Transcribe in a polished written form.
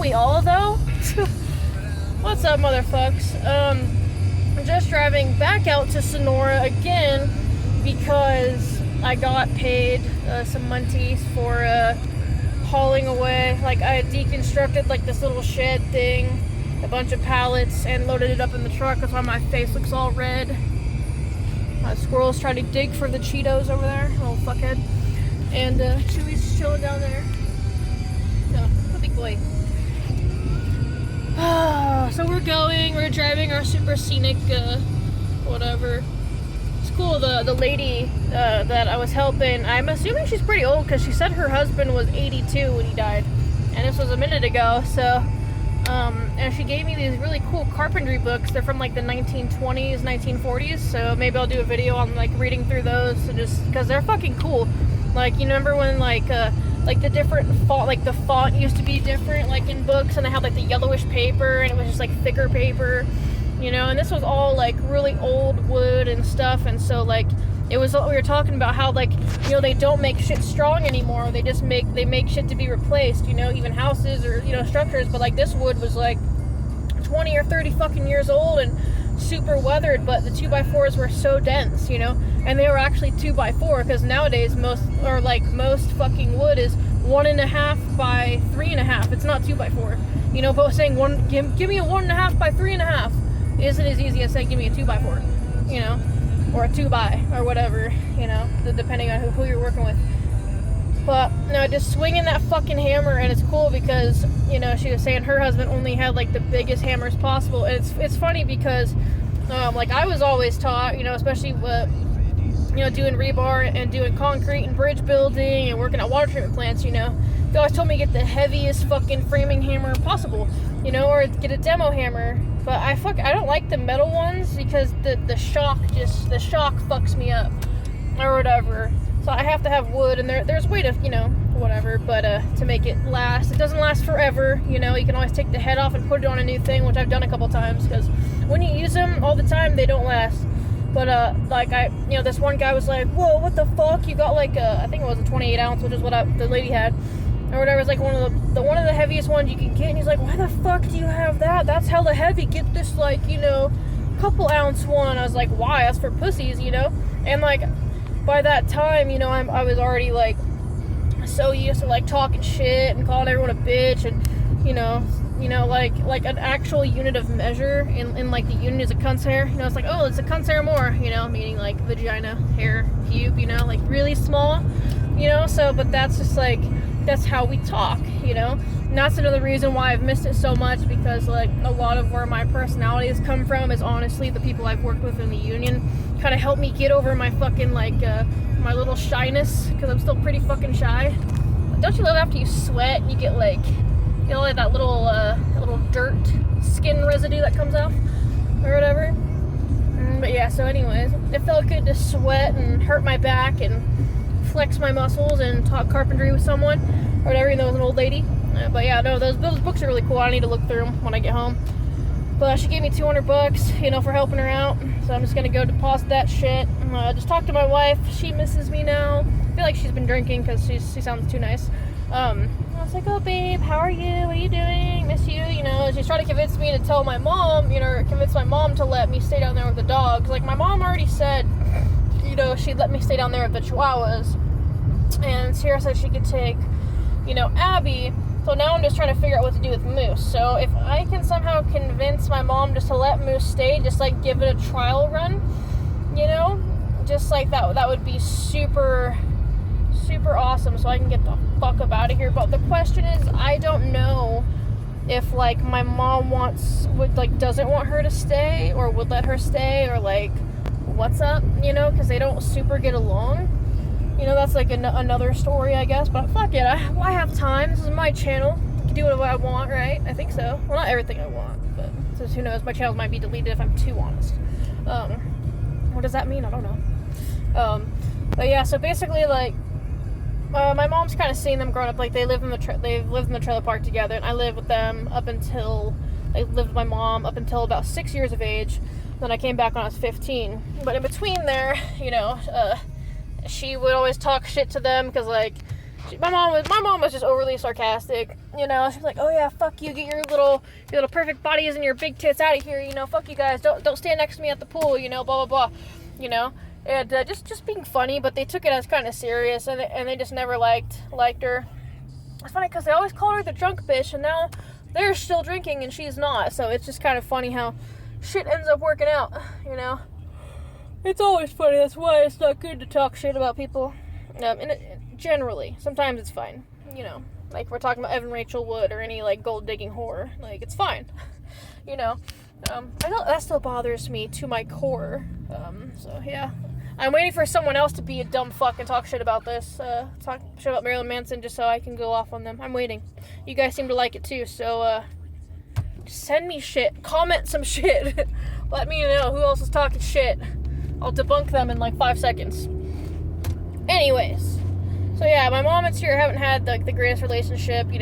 we all, though? What's up, motherfucks? I'm just driving back out to Sonora again because I got paid some money for hauling away. Like, I deconstructed like this little shed thing, a bunch of pallets, and loaded it up in the truck. That's why my face looks all red. My squirrel's trying to dig for the Cheetos over there, little fuckhead. And Chewy's just chilling down there. No, a big boy. So we're driving our super scenic, whatever. It's cool, the lady that I was helping, I'm assuming she's pretty old because she said her husband was 82 when he died. And this was a minute ago, so, and she gave me these really cool carpentry books. They're from like the 1920s, 1940s, so maybe I'll do a video on like reading through those, so just, because they're fucking cool. Like, you remember when like the different font, like the font used to be different, like in books, and they had like the yellowish paper, and it was just like thicker paper, you know, and this was all like really old wood and stuff, and so like, it was, we were talking about how like, you know, they don't make shit strong anymore, they just make shit to be replaced, you know, even houses or, you know, structures, but like this wood was like 20 or 30 fucking years old and super weathered, but the 2x4s were so dense, you know, and they were actually 2x4, because nowadays most fucking wood is 1.5 by 3.5. It's not 2x4, you know. But saying give me a 1.5 by 3.5 isn't as easy as saying give me a 2x4, you know, or a 2x or whatever, you know, depending on who you're working with. But no, just swinging that fucking hammer, and it's cool because, you know, she was saying her husband only had like the biggest hammers possible, and it's funny because like I was always taught, you know, especially you know, doing rebar and doing concrete and bridge building and working at water treatment plants, you know, they always told me to get the heaviest fucking framing hammer possible, you know, or get a demo hammer. But I don't like the metal ones because the shock fucks me up or whatever. So I have to have wood, and there's a way to, you know, whatever, but to make it last. It doesn't last forever, you know. You can always take the head off and put it on a new thing, which I've done a couple times, because when you use them all the time, they don't last. But like you know, this one guy was like, "Whoa, what the fuck? You got like I think it was a 28 ounce, which is what the lady had, or whatever. It's like one of the heaviest ones you can get." And he's like, "Why the fuck do you have that? That's hella heavy. Get this, like, you know, couple ounce one." I was like, "Why? That's for pussies, you know." And like, by that time, you know, I was already like so used to like talking shit and calling everyone a bitch, and you know, like an actual unit of measure in like the unit is a cunt's hair. You know, it's like, oh, it's a cunt's hair more, you know, meaning like vagina, hair, pube, you know, like really small, you know. So, but that's just like, that's how we talk, you know. And that's another reason why I've missed it so much, because like a lot of where my personality has come from is honestly the people I've worked with in the union kind of helped me get over my fucking like my little shyness, because I'm still pretty fucking shy. Don't you love after you sweat and you get like, you know, like that little dirt skin residue that comes off or whatever. But yeah, so anyways, it felt good to sweat and hurt my back and flex my muscles and talk carpentry with someone or whatever, even though it was an old lady. But yeah, no, those books are really cool. I need to look through them when I get home. But she gave me $200, you know, for helping her out. So I'm just gonna go deposit that shit. Just talk to my wife. She misses me now. I feel like she's been drinking because she sounds too nice. I was like, "Oh babe, how are you? What are you doing? Miss you." You know, she's trying to convince me to tell my mom, you know, convince my mom to let me stay down there with the dogs. Like, my mom already said, you know, she'd let me stay down there with the Chihuahuas. And Sierra said she could take, you know, Abby. So now I'm just trying to figure out what to do with Moose. So if I can somehow convince my mom just to let Moose stay, just like give it a trial run, you know, just like that would be super, super awesome, so I can get the fuck up out of here. But the question is, I don't know if like my mom doesn't want her to stay, or would let her stay, or like what's up, you know, because they don't super get along. You know, that's like another story, I guess. But fuck it, I have time. This is my channel. I can do what I want, right? I think so. Well, not everything I want, but since who knows, my channel might be deleted if I'm too honest. What does that mean? I don't know. But yeah, so basically, like, my mom's kind of seen them growing up. Like, they've lived in the trailer park together, and I lived with them I lived with my mom up until about 6 years of age. Then I came back when I was 15. But in between there, you know, she would always talk shit to them because, like, My mom was just overly sarcastic. You know, she's like, "Oh yeah, fuck you, get your little perfect bodies and your big tits out of here. You know, fuck you guys. Don't stand next to me at the pool. You know, blah blah blah. You know." And just being funny, but they took it as kind of serious, and they just never liked her. It's funny because they always called her the drunk bitch, and now they're still drinking and she's not. So it's just kind of funny how shit ends up working out, you know. It's always funny. That's why it's not good to talk shit about people. Generally, sometimes it's fine, you know. Like we're talking about Evan Rachel Wood or any like gold digging whore, like it's fine, you know. I know that still bothers me to my core. So yeah. I'm waiting for someone else to be a dumb fuck and talk shit about this. Talk shit about Marilyn Manson just so I can go off on them. I'm waiting. You guys seem to like it too, so just send me shit. Comment some shit. Let me know who else is talking shit. I'll debunk them in like 5 seconds. Anyways. So yeah, my mom and Sierra haven't had the greatest relationship, you know.